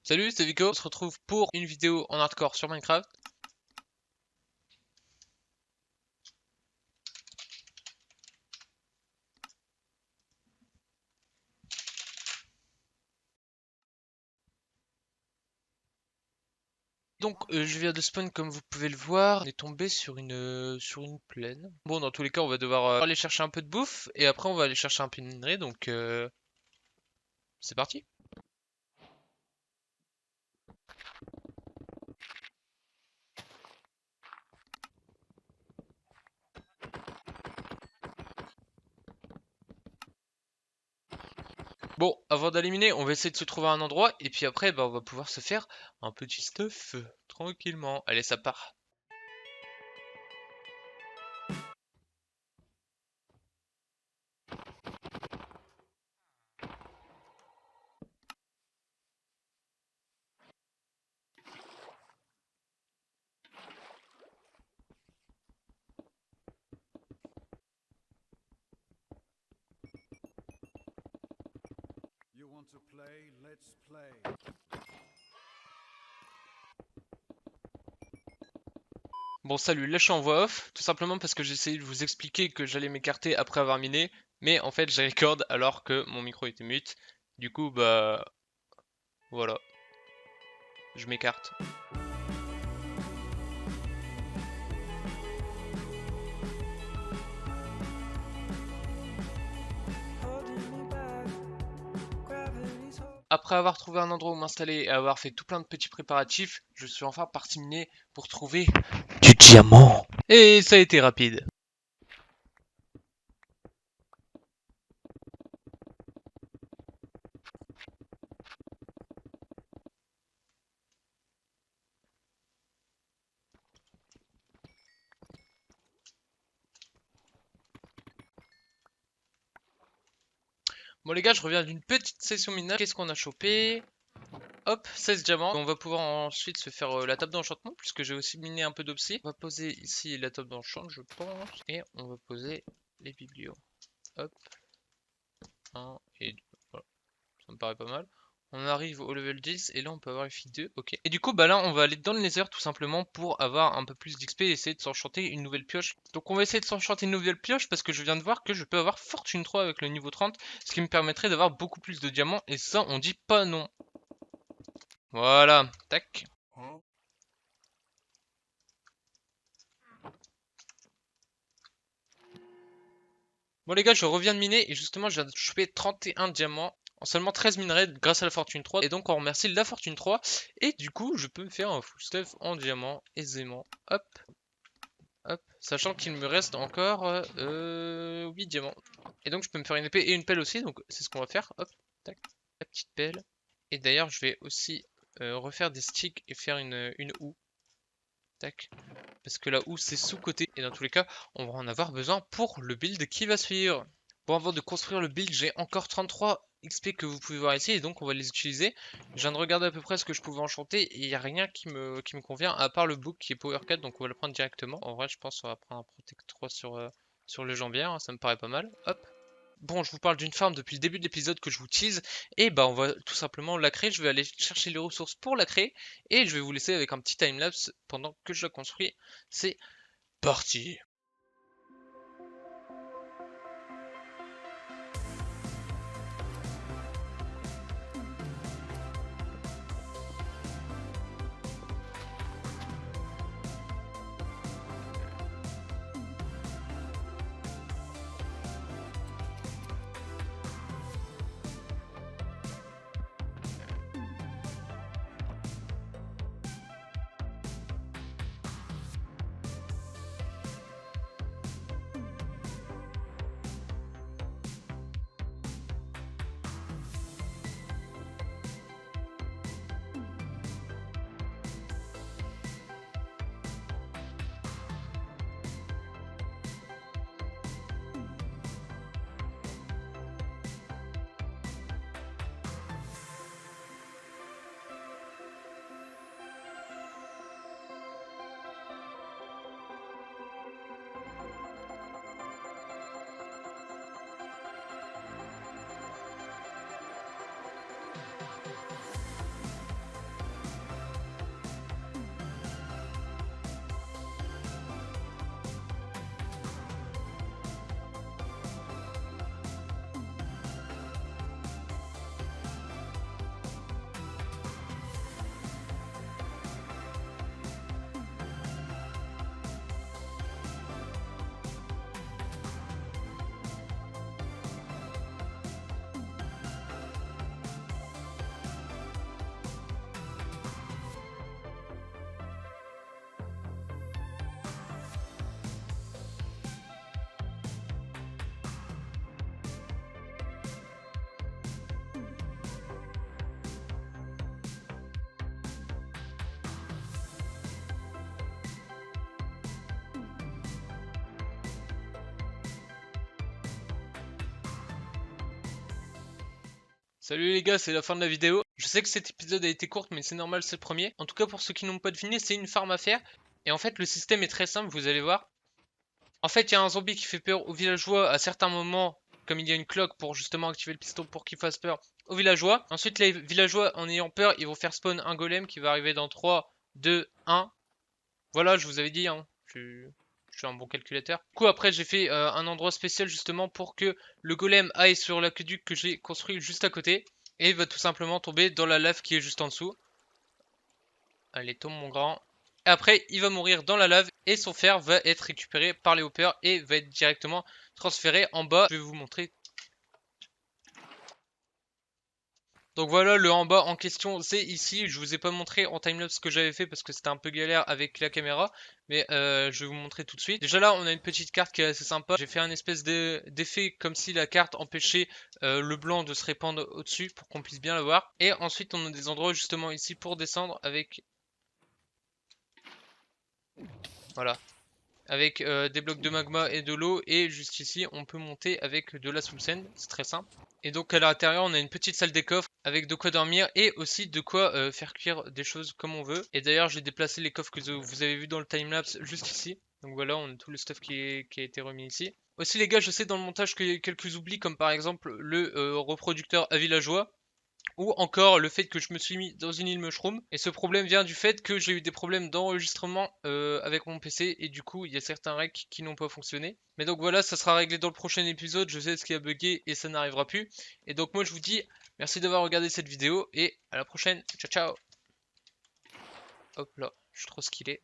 Salut, c'est Vico, on se retrouve pour une vidéo en hardcore sur Minecraft. Donc je viens de spawn comme vous pouvez le voir, on est tombé sur une plaine. Bon, dans tous les cas on va devoir aller chercher un peu de bouffe et après on va aller chercher un peu de minerai, donc c'est parti. Bon, avant d'aller miner, on va essayer de se trouver un endroit et puis après bah, on va pouvoir se faire un petit stuff tranquillement. Allez, ça part. You want to play? Let's play. Bon, salut, là je suis en voix off, tout simplement parce que j'ai essayé de vous expliquer que j'allais m'écarter après avoir miné, mais en fait j'ai record alors que mon micro était mute. Du coup, bah voilà, je m'écarte. Après avoir trouvé un endroit où m'installer et avoir fait tout plein de petits préparatifs, je suis enfin parti miner pour trouver du diamant. Et ça a été rapide. Bon les gars, je reviens d'une petite session minage. Qu'est-ce qu'on a chopé? Hop, 16 diamants. On va pouvoir ensuite se faire la table d'enchantement puisque j'ai aussi miné un peu d'obsi. On va poser ici la table d'enchant, je pense. Et on va poser les biblios. Hop, 1 et 2. Voilà, ça me paraît pas mal. On arrive au level 10 et là on peut avoir FI 2, ok. Et du coup bah là on va aller dans le nether tout simplement pour avoir un peu plus d'XP et essayer de s'enchanter une nouvelle pioche. Donc on va essayer de s'enchanter une nouvelle pioche parce que je viens de voir que je peux avoir fortune 3 avec le niveau 30, ce qui me permettrait d'avoir beaucoup plus de diamants et ça on dit pas non. Voilà, tac. Bon les gars, je reviens de miner et justement je viens de choper 31 diamants en seulement 13 minerais grâce à la fortune 3. Et donc on remercie la fortune 3. Et du coup je peux me faire un full stuff en diamant aisément. Hop, hop. Sachant qu'il me reste encore 8 diamants. Et donc je peux me faire une épée et une pelle aussi. Donc c'est ce qu'on va faire. Hop, tac, la petite pelle. Et d'ailleurs je vais aussi refaire des sticks et faire une houe. Tac. Parce que la houe c'est sous-côté. Et dans tous les cas on va en avoir besoin pour le build qui va suivre. Bon, avant de construire le build, j'ai encore 33 XP que vous pouvez voir ici, et donc on va les utiliser. Je viens de regarder à peu près ce que je pouvais enchanter, et il n'y a rien qui me convient, à part le book qui est Power 4, donc on va le prendre directement. En vrai, je pense qu'on va prendre un Protect 3 sur le jambière, hein, ça me paraît pas mal. Hop. Bon, je vous parle d'une farm depuis le début de l'épisode que je vous tease, et bah on va tout simplement la créer. Je vais aller chercher les ressources pour la créer, et je vais vous laisser avec un petit timelapse pendant que je la construis. C'est parti! Salut les gars, c'est la fin de la vidéo. Je sais que cet épisode a été court, mais c'est normal, c'est le premier. En tout cas, pour ceux qui n'ont pas deviné, c'est une farm à faire. Et en fait, le système est très simple, vous allez voir. En fait, il y a un zombie qui fait peur aux villageois à certains moments, comme il y a une cloque pour justement activer le piston pour qu'il fasse peur aux villageois. Ensuite, les villageois, en ayant peur, ils vont faire spawn un golem qui va arriver dans 3, 2, 1. Voilà, je vous avais dit, hein. Je suis un bon calculateur. Du coup, après, j'ai fait un endroit spécial justement pour que le golem aille sur l'aqueduc que j'ai construit juste à côté. Et il va tout simplement tomber dans la lave qui est juste en dessous. Allez, tombe mon grand. Et après, il va mourir dans la lave et son fer va être récupéré par les hoppers et va être directement transféré en bas. Je vais vous montrer. Donc voilà, le en bas en question, c'est ici. Je vous ai pas montré en timelapse ce que j'avais fait parce que c'était un peu galère avec la caméra. Mais je vais vous montrer tout de suite. Déjà là, on a une petite carte qui est assez sympa. J'ai fait un espèce d'effet comme si la carte empêchait le blanc de se répandre au-dessus pour qu'on puisse bien le voir. Et ensuite, on a des endroits justement ici pour descendre avec... Voilà. Avec des blocs de magma et de l'eau. Et juste ici, on peut monter avec de la soul sand. C'est très simple. Et donc à l'intérieur, on a une petite salle des coffres avec de quoi dormir et aussi de quoi faire cuire des choses comme on veut. Et d'ailleurs, j'ai déplacé les coffres que vous avez vu dans le timelapse juste ici. Donc voilà, on a tout le stuff qui a été remis ici. Aussi les gars, je sais dans le montage qu'il y a quelques oublis comme par exemple le reproducteur à villageois. Ou encore le fait que je me suis mis dans une île mushroom. Et ce problème vient du fait que j'ai eu des problèmes d'enregistrement avec mon PC. Et du coup, il y a certains recs qui n'ont pas fonctionné. Mais donc voilà, ça sera réglé dans le prochain épisode. Je sais ce qui a bugué et ça n'arrivera plus. Et donc moi, je vous dis merci d'avoir regardé cette vidéo. Et à la prochaine. Ciao, ciao. Hop là, je suis trop skillé.